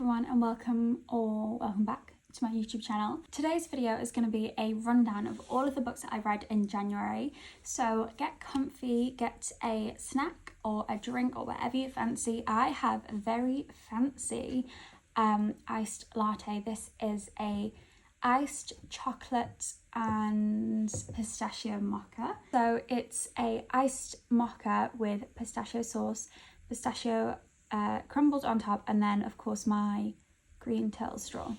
everyone, and welcome back to my YouTube channel. Today's video is going to be a rundown of all of the books that I read in January. So get comfy, get a snack or a drink or whatever you fancy. I have a very fancy iced latte. This is a iced chocolate and pistachio mocha. So it's a iced mocha with pistachio sauce, pistachio crumbled on top, and then of course my green turtle straw.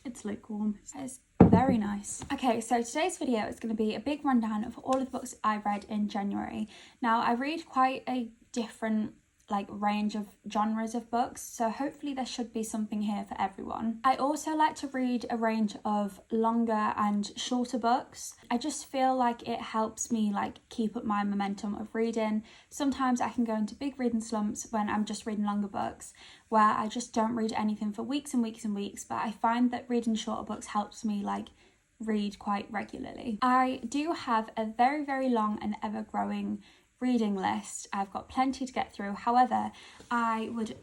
It's lukewarm. It's very nice. Okay, so today's video is going to be a big rundown of all of the books I read in January. Now, I read quite a different range of genres of books, so hopefully there should be something here for everyone. I also like to read a range of longer and shorter books. I just feel like it helps me keep up my momentum of reading. Sometimes I can go into big reading slumps when I'm just reading longer books where I just don't read anything for weeks and weeks and weeks, but I find that reading shorter books helps me read quite regularly. I do have a very, very long and ever-growing reading list. I've got plenty to get through. However, I would,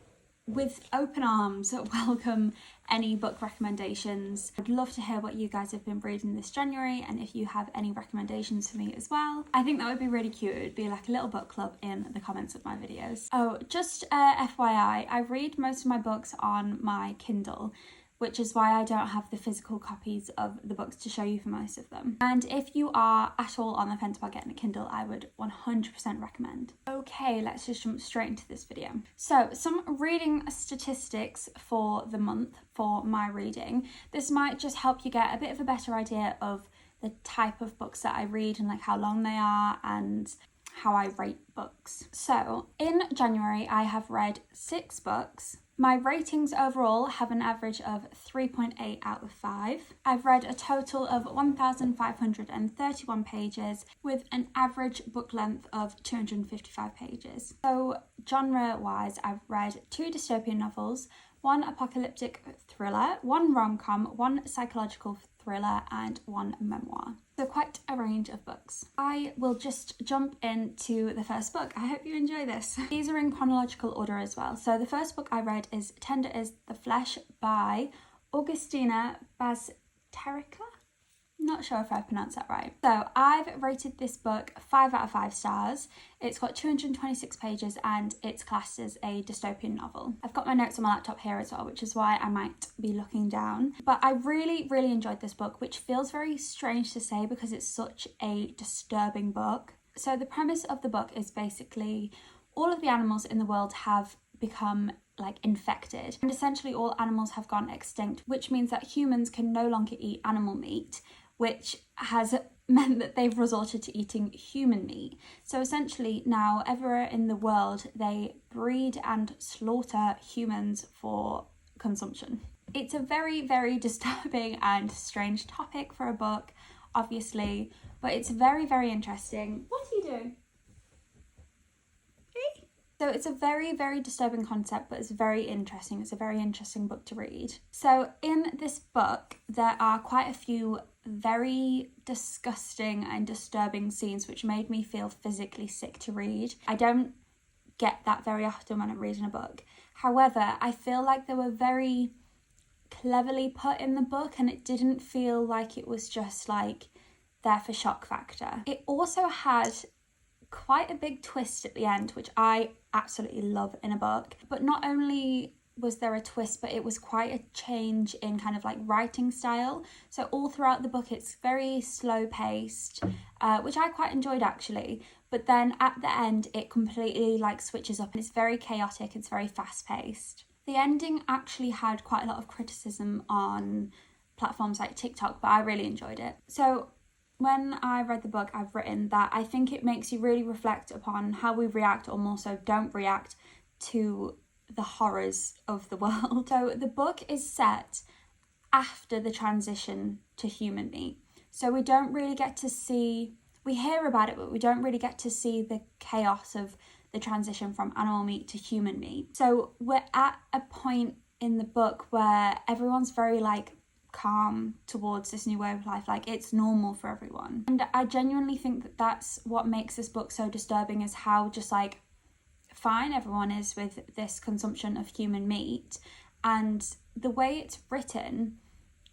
with open arms, welcome any book recommendations. I'd love to hear what you guys have been reading this January, and if you have any recommendations for me as well. I think that would be really cute. It would be like a little book club in the comments of my videos. Oh, just FYI, I read most of my books on my Kindle, which is why I don't have the physical copies of the books to show you for most of them. And if you are at all on the fence about getting a Kindle, I would 100% recommend. Okay, let's just jump straight into this video. So, some reading statistics for the month for my reading. This might just help you get a bit of a better idea of the type of books that I read and how long they are and how I rate books. So, in January, I have read 6 books. My ratings overall have an average of 3.8 out of 5. I've read a total of 1,531 pages with an average book length of 255 pages. So genre-wise, I've read 2 dystopian novels, 1 apocalyptic thriller, 1 rom-com, 1 psychological thriller, and 1 memoir. So quite a range of books. I will just jump into the first book. I hope you enjoy this. These are in chronological order as well. So the first book I read is Tender is the Flesh by Augustina Bazterrica. Not sure if I pronounced that right. So I've rated this book 5 out of 5 stars. It's got 226 pages and it's classed as a dystopian novel. I've got my notes on my laptop here as well, which is why I might be looking down. But I really, really enjoyed this book, which feels very strange to say because it's such a disturbing book. So the premise of the book is basically all of the animals in the world have become infected, and essentially all animals have gone extinct, which means that humans can no longer eat animal meat, which has meant that they've resorted to eating human meat. So essentially now everywhere in the world they breed and slaughter humans for consumption. It's a very, very disturbing and strange topic for a book, obviously, but it's very, very interesting. What are you doing? So it's a very, very disturbing concept, but it's very interesting. It's a very interesting book to read. So in this book, there are quite a few very disgusting and disturbing scenes which made me feel physically sick to read. I don't get that very often when I'm reading a book. However, I feel like they were very cleverly put in the book and it didn't feel like it was just there for shock factor. It also had quite a big twist at the end, which I absolutely love in a book. But not only was there a twist, but it was quite a change in writing style. So all throughout the book, it's very slow paced, which I quite enjoyed actually. But then at the end, it completely switches up and it's very chaotic. It's very fast paced. The ending actually had quite a lot of criticism on platforms like TikTok, but I really enjoyed it. So when I read the book, I've written that I think it makes you really reflect upon how we react, or more so don't react, to the horrors of the world. So the book is set after the transition to human meat. So we don't really get to see, we hear about it, but we don't really get to see the chaos of the transition from animal meat to human meat. So we're at a point in the book where everyone's very calm towards this new way of life, it's normal for everyone. And I genuinely think that that's what makes this book so disturbing, is how just fine everyone is with this consumption of human meat, and the way it's written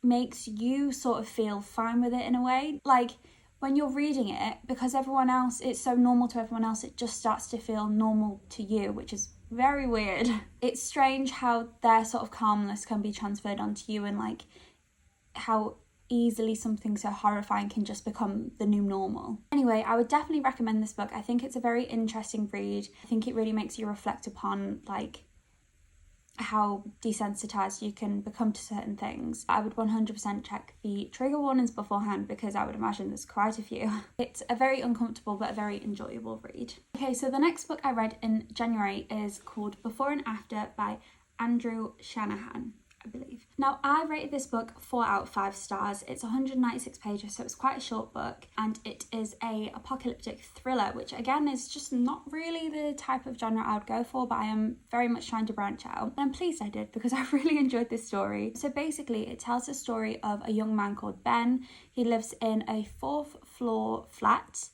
makes you sort of feel fine with it in a way. Like, when you're reading it, because everyone else, it's so normal to everyone else, it just starts to feel normal to you, which is very weird. It's strange how their sort of calmness can be transferred onto you, and like how easily something so horrifying can just become the new normal. Anyway, I would definitely recommend this book. I think it's a very interesting read. I think it really makes you reflect upon like how desensitized you can become to certain things. I would 100% check the trigger warnings beforehand, because I would imagine there's quite a few. It's a very uncomfortable but a very enjoyable read. Okay, so the next book I read in January is called Before and After by Andrew Shanahan, I believe. Now, I rated this book 4 out of 5 stars. It's 196 pages, so it's quite a short book, and it is a apocalyptic thriller, which again is just not really the type of genre I would go for, but I am very much trying to branch out. And I'm pleased I did, because I really enjoyed this story. So basically, it tells the story of a young man called Ben. He lives in a 4th floor flat,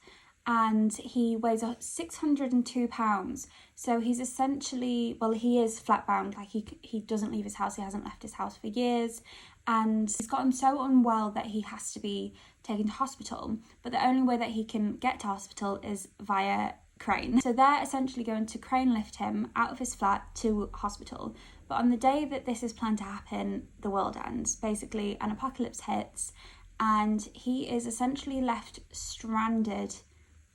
and he weighs 602 pounds. So he's essentially, well, he is flatbound, like he doesn't leave his house, he hasn't left his house for years, and he's gotten so unwell that he has to be taken to hospital, but the only way that he can get to hospital is via crane. So they're essentially going to crane lift him out of his flat to hospital, but on the day that this is planned to happen, the world ends. Basically, an apocalypse hits, and he is essentially left stranded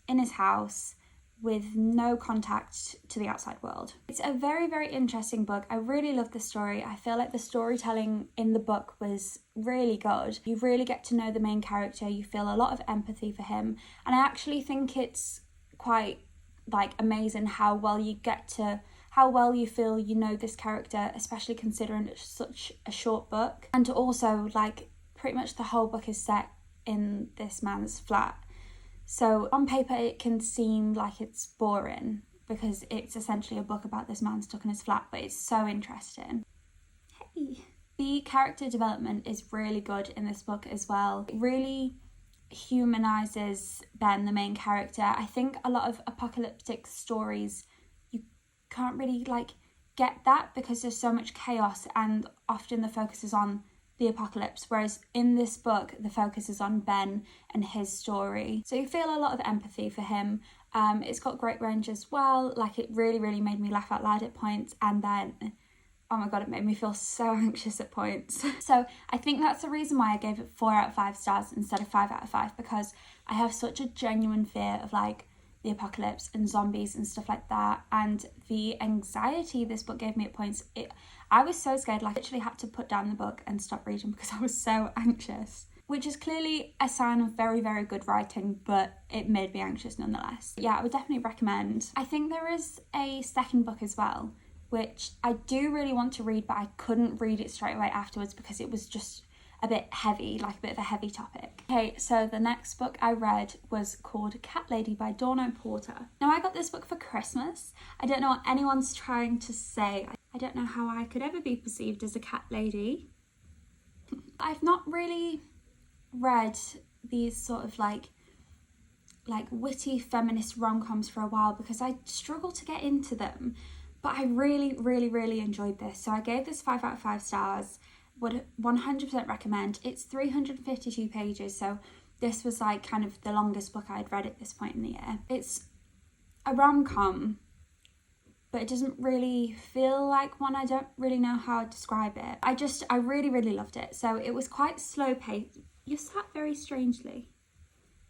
in his house with no contact to the outside world. It's a very, very interesting book. I really love the story. I feel like the storytelling in the book was really good. You really get to know the main character. You feel a lot of empathy for him. And I actually think it's quite like amazing how well you feel you know this character, especially considering it's such a short book. And also, like, pretty much the whole book is set in this man's flat. So on paper it can seem like it's boring, because it's essentially a book about this man stuck in his flat, but it's so interesting. Hey. The character development is really good in this book as well. It really humanises Ben, the main character. I think a lot of apocalyptic stories, you can't really like get that, because there's so much chaos and often the focus is on the apocalypse, whereas in this book the focus is on Ben and his story, so you feel a lot of empathy for him. It's got great range as well. Like, it really made me laugh out loud at points, and then oh my god, it made me feel so anxious at points. So I think that's the reason why I gave it 4 out of 5 stars instead of 5 out of 5, because I have such a genuine fear of like the apocalypse and zombies and stuff like that, and the anxiety this book gave me at points, I was so scared, like I literally had to put down the book and stop reading because I was so anxious, which is clearly a sign of very, very good writing, but it made me anxious nonetheless. Yeah, I would definitely recommend. I think there is a second book as well, which I do really want to read, but I couldn't read it straight away afterwards because it was just a bit heavy, like a bit of a heavy topic. Okay, so the next book I read was called Cat Lady by Dawn Porter. Now, I got this book for Christmas. I don't know what anyone's trying to say. I don't know how I could ever be perceived as a cat lady. I've not really read these sort of like witty feminist rom-coms for a while because I struggle to get into them, but I really enjoyed this. So I gave this 5 out of 5 stars. Would 100% recommend. It's 352 pages, so this was like kind of the longest book I'd read at this point in the year. It's a rom-com, but it doesn't really feel like one. I don't really know how to describe it. I really loved it. So it was quite slow paced. You sat very strangely.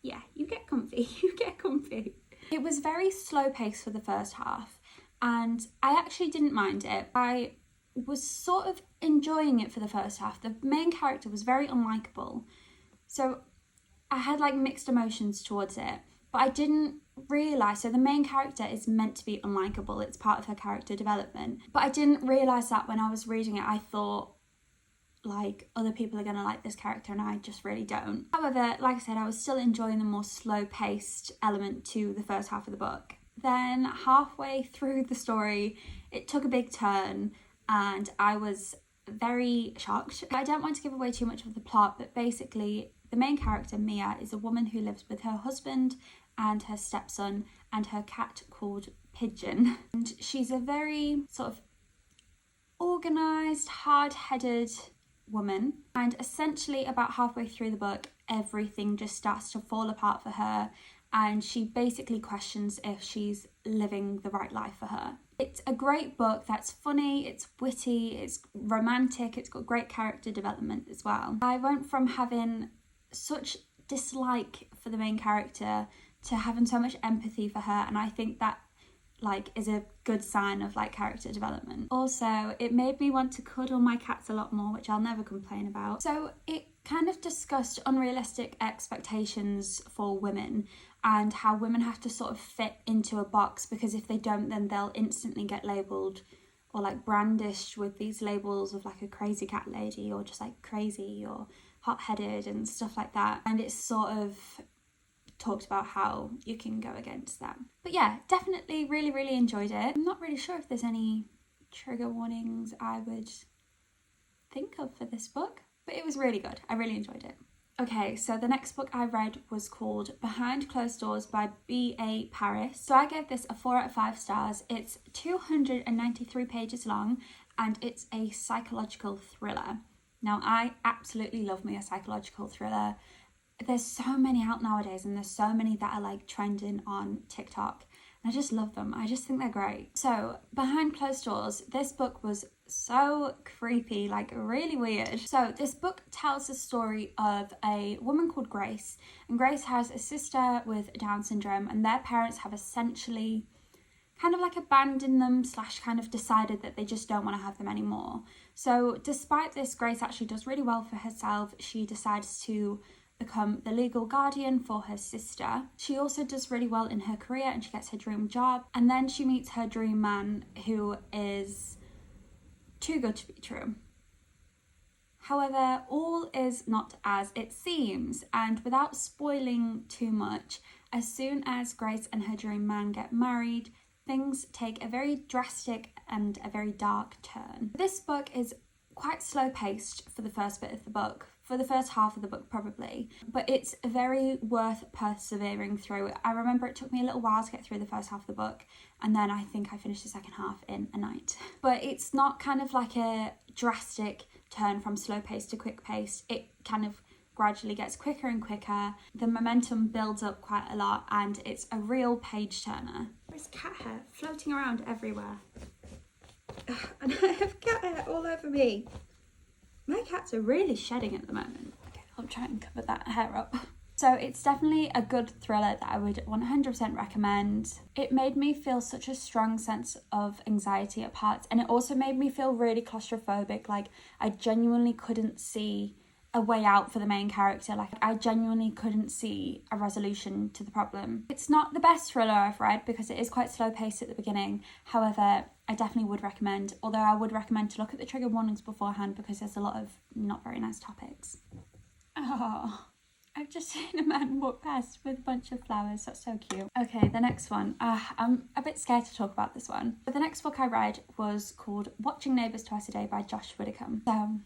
Yeah, you get comfy, you get comfy. It was very slow paced for the first half, and I actually didn't mind it. I was sort of enjoying it for the first half. The main character was very unlikable, so I had like mixed emotions towards it, but I didn't realise, so the main character is meant to be unlikable, it's part of her character development, but I didn't realise that when I was reading it. I thought like other people are going to like this character and I just really don't. However, like I said, I was still enjoying the more slow paced element to the first half of the book. Then halfway through the story it took a big turn and I was very shocked. I don't want to give away too much of the plot, but basically the main character, Mia, is a woman who lives with her husband and her stepson and her cat called pigeon. And she's a very sort of organised, hard-headed woman. And essentially about halfway through the book, everything just starts to fall apart for her. And she basically questions if she's living the right life for her. It's a great book that's funny, it's witty, it's romantic, it's got great character development as well. I went from having such dislike for the main character to having so much empathy for her, and I think that like is a good sign of like character development. Also, it made me want to cuddle my cats a lot more, which I'll never complain about. So it kind of discussed unrealistic expectations for women and how women have to sort of fit into a box, because if they don't, then they'll instantly get labelled or like brandished with these labels of like a crazy cat lady or just like crazy or hot-headed and stuff like that. And it's sort of talked about how you can go against that. But yeah, definitely really enjoyed it. I'm not really sure if there's any trigger warnings I would think of for this book, but it was really good. I really enjoyed it. Okay, so the next book I read was called Behind Closed Doors by B.A. Paris. So I gave this a 4 out of 5 stars. It's 293 pages long and it's a psychological thriller. Now, I absolutely love me a psychological thriller. There's so many out nowadays and there's so many that are like trending on TikTok. And I just love them. I just think they're great. So Behind Closed Doors, this book was so creepy, like really weird. So this book tells the story of a woman called Grace. And Grace has a sister with Down syndrome and their parents have essentially kind of like abandoned them / kind of decided that they just don't want to have them anymore. So despite this, Grace actually does really well for herself. She decides to become the legal guardian for her sister. She also does really well in her career and she gets her dream job. And then she meets her dream man, who is too good to be true. However, all is not as it seems, and without spoiling too much, as soon as Grace and her dream man get married, things take a very drastic and a very dark turn. This book is quite slow paced for the first bit of the book, for the first half of the book probably, but it's very worth persevering through. I remember it took me a little while to get through the first half of the book, and then I think I finished the second half in a night. But it's not kind of like a drastic turn from slow paced to quick paced. It kind of gradually gets quicker and quicker. The momentum builds up quite a lot and it's a real page turner. There's cat hair floating around everywhere. And I have cat hair all over me. My cats are really shedding at the moment. Okay, I'll try and cover that hair up. So it's definitely a good thriller that I would 100% recommend. It made me feel such a strong sense of anxiety at parts, and it also made me feel really claustrophobic. Like I genuinely couldn't see a way out for the main character. Like I genuinely couldn't see a resolution to the problem. It's not the best thriller I've read because it is quite slow paced at the beginning. However, I definitely would recommend, although I would recommend to look at the trigger warnings beforehand because there's a lot of not very nice topics. Oh, I've just seen a man walk past with a bunch of flowers. That's so cute. Okay, the next one. I'm a bit scared to talk about this one. But the next book I read was called Watching Neighbours Twice a Day by Josh Widdicombe. So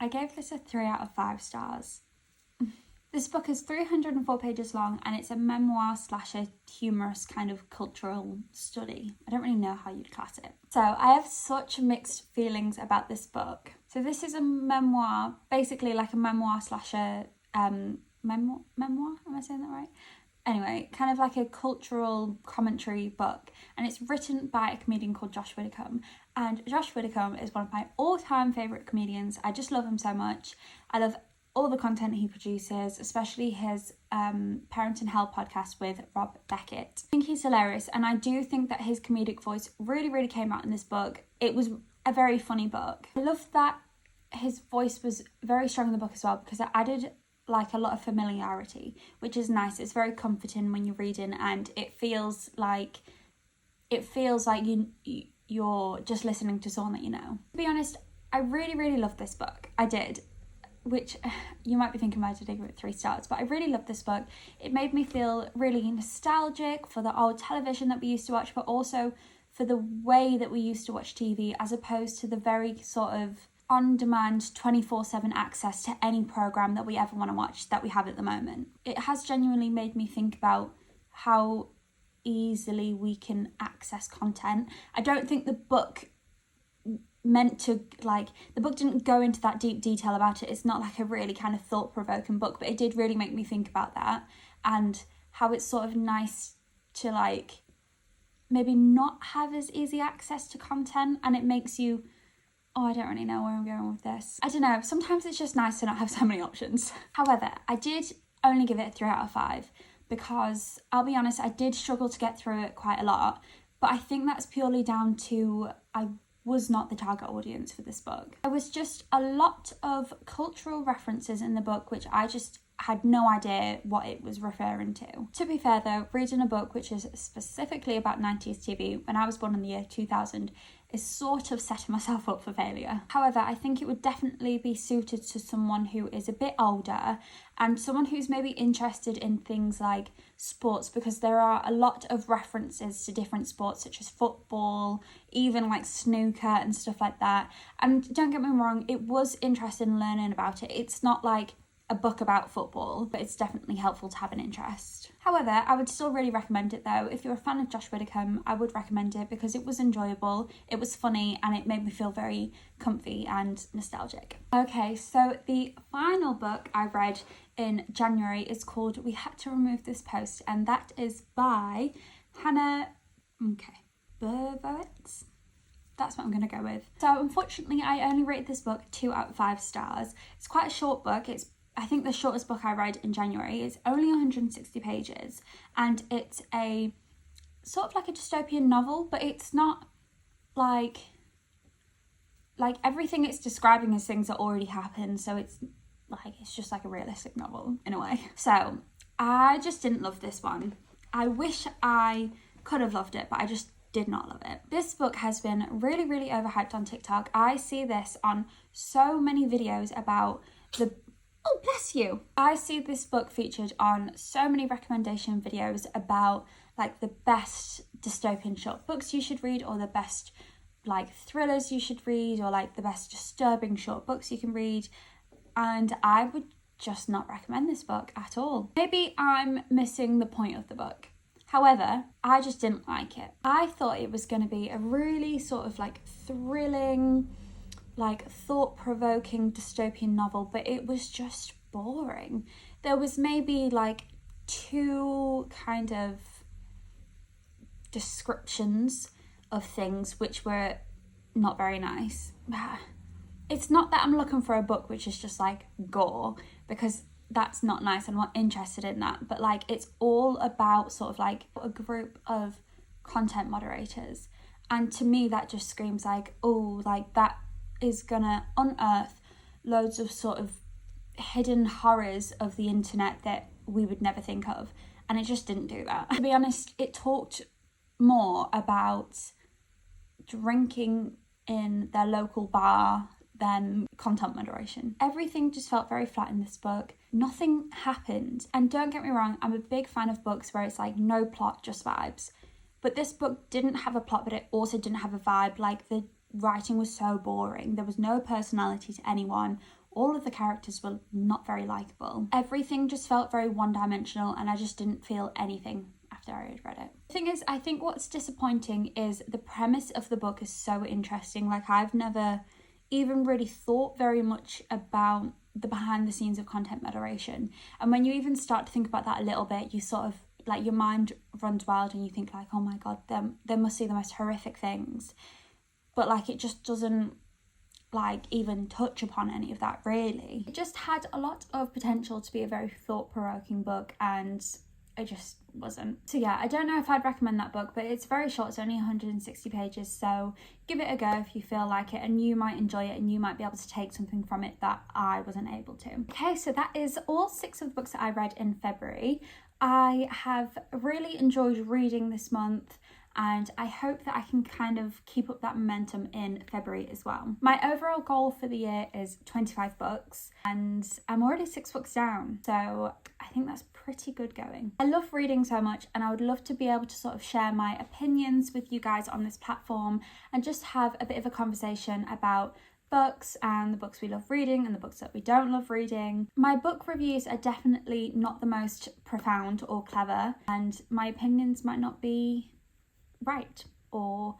I gave this a 3 out of 5 stars. This book is 304 pages long and it's a memoir / a humorous kind of cultural study. I don't really know how you'd class it. So I have such mixed feelings about this book. So this is a memoir, basically like a memoir / a memoir? Am I saying that right? Anyway, kind of like a cultural commentary book, and it's written by a comedian called Josh Widdicombe. And Josh Widdicombe is one of my all-time favourite comedians. I just love him so much. I love all the content he produces, especially his Parent in Hell podcast with Rob Beckett. I think he's hilarious, and I do think that his comedic voice really came out in this book. It was a very funny book. I love that his voice was very strong in the book as well, because it added like a lot of familiarity, which is nice. It's very comforting when you're reading, and it feels like you're just listening to someone that you know. To be honest, I really loved this book. I did, which you might be thinking why did I give it 3 stars, but I really loved this book. It made me feel really nostalgic for the old television that we used to watch, but also for the way that we used to watch TV, as opposed to the very sort of on-demand 24/7 access to any program that we ever want to watch that we have at the moment. It has genuinely made me think about how easily we can access content. I don't think the book meant to, like, the book didn't go into that deep detail about it. It's not like a really kind of thought-provoking book, but it did really make me think about that and how it's sort of nice to, like, maybe not have as easy access to content, and it makes you, oh, I don't really know where I'm going with this. I don't know, sometimes it's just nice to not have so many options. However, I did only give it a 3 out of 5 because, I'll be honest, I did struggle to get through it quite a lot, but I think that's purely down to I was not the target audience for this book. There was just a lot of cultural references in the book which I just had no idea what it was referring to. To be fair though, reading a book which is specifically about 90s TV when I was born in the year 2000 is sort of setting myself up for failure. However, I think it would definitely be suited to someone who is a bit older and someone who's maybe interested in things like sports, because there are a lot of references to different sports such as football, even like snooker and stuff like that. And don't get me wrong, it was interesting in learning about it. It's not like a book about football, but it's definitely helpful to have an interest. However, I would still really recommend it though. If you're a fan of Josh Widdicombe, I would recommend it because it was enjoyable, it was funny, and it made me feel very comfy and nostalgic. Okay, so the final book I read in January is called We Had to Remove This Post, and that is by Hannah Bervowitz. That's what I'm going to go with. So unfortunately, I only rated this book 2 out of 5 stars. It's quite a short book. It's, I think, the shortest book I read in January. It's only 160 pages and it's a sort of like a dystopian novel, but it's not like everything it's describing is things that already happened, so it's just like a realistic novel in a way. So I just didn't love this one. I wish I could have loved it, but I just did not love it. This book has been really, really overhyped on TikTok. I see this on so many videos about the... Oh, bless you. I see this book featured on so many recommendation videos about like the best dystopian short books you should read, or the best like thrillers you should read, or like the best disturbing short books you can read. And I would just not recommend this book at all. Maybe I'm missing the point of the book. However, I just didn't like it. I thought it was going to be a really sort of like thrilling, like thought-provoking dystopian novel, but it was just boring. There was maybe like 2 kind of descriptions of things which were not very nice. It's not that I'm looking for a book which is just like gore, because that's not nice. I'm not interested in that. But like, it's all about sort of like a group of content moderators, and to me that just screams like, oh, like that is gonna unearth loads of sort of hidden horrors of the internet that we would never think of, and it just didn't do that. To be honest, it talked more about drinking in their local bar than content moderation. Everything just felt very flat in this book. Nothing happened. And don't get me wrong, I'm a big fan of books where it's like no plot, just vibes. But this book didn't have a plot, but it also didn't have a vibe. Like, the writing was so boring. There was no personality to anyone. All of the characters were not very likable. Everything just felt very one-dimensional, and I just didn't feel anything after I had read it. The thing is, I think what's disappointing is the premise of the book is so interesting. Like, I've never even really thought very much about the behind the scenes of content moderation. And when you even start to think about that a little bit, you sort of, like, your mind runs wild and you think like, oh my God, they must see the most horrific things. But like, it just doesn't like even touch upon any of that really. It just had a lot of potential to be a very thought-provoking book, and it just wasn't. So yeah, I don't know if I'd recommend that book, but it's very short. It's only 160 pages, so give it a go if you feel like it, and you might enjoy it and you might be able to take something from it that I wasn't able to. Okay, so that is all 6 of the books that I read in February. I have really enjoyed reading this month, and I hope that I can kind of keep up that momentum in February as well. My overall goal for the year is 25 books, and I'm already 6 books down, so I think that's pretty good going. I love reading so much, and I would love to be able to sort of share my opinions with you guys on this platform and just have a bit of a conversation about books and the books we love reading and the books that we don't love reading. My book reviews are definitely not the most profound or clever, and my opinions might not be right, or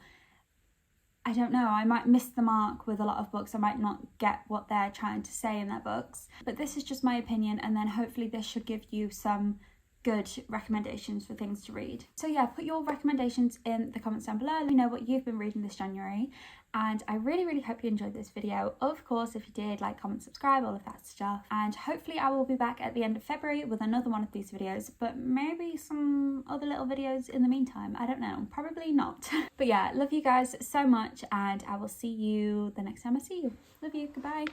I don't know, I might miss the mark with a lot of books. I might not get what they're trying to say in their books, but this is just my opinion, and then hopefully this should give you some good recommendations for things to read. So yeah, put your recommendations in the comments down below. Let me know what you've been reading this January, and I really hope you enjoyed this video. Of course, if you did, like, comment, subscribe, all of that stuff, and hopefully I will be back at the end of February with another one of these videos, but maybe some other little videos in the meantime. I don't know, probably not. But yeah, love you guys so much, and I will see you the next time I see you. Love you, goodbye.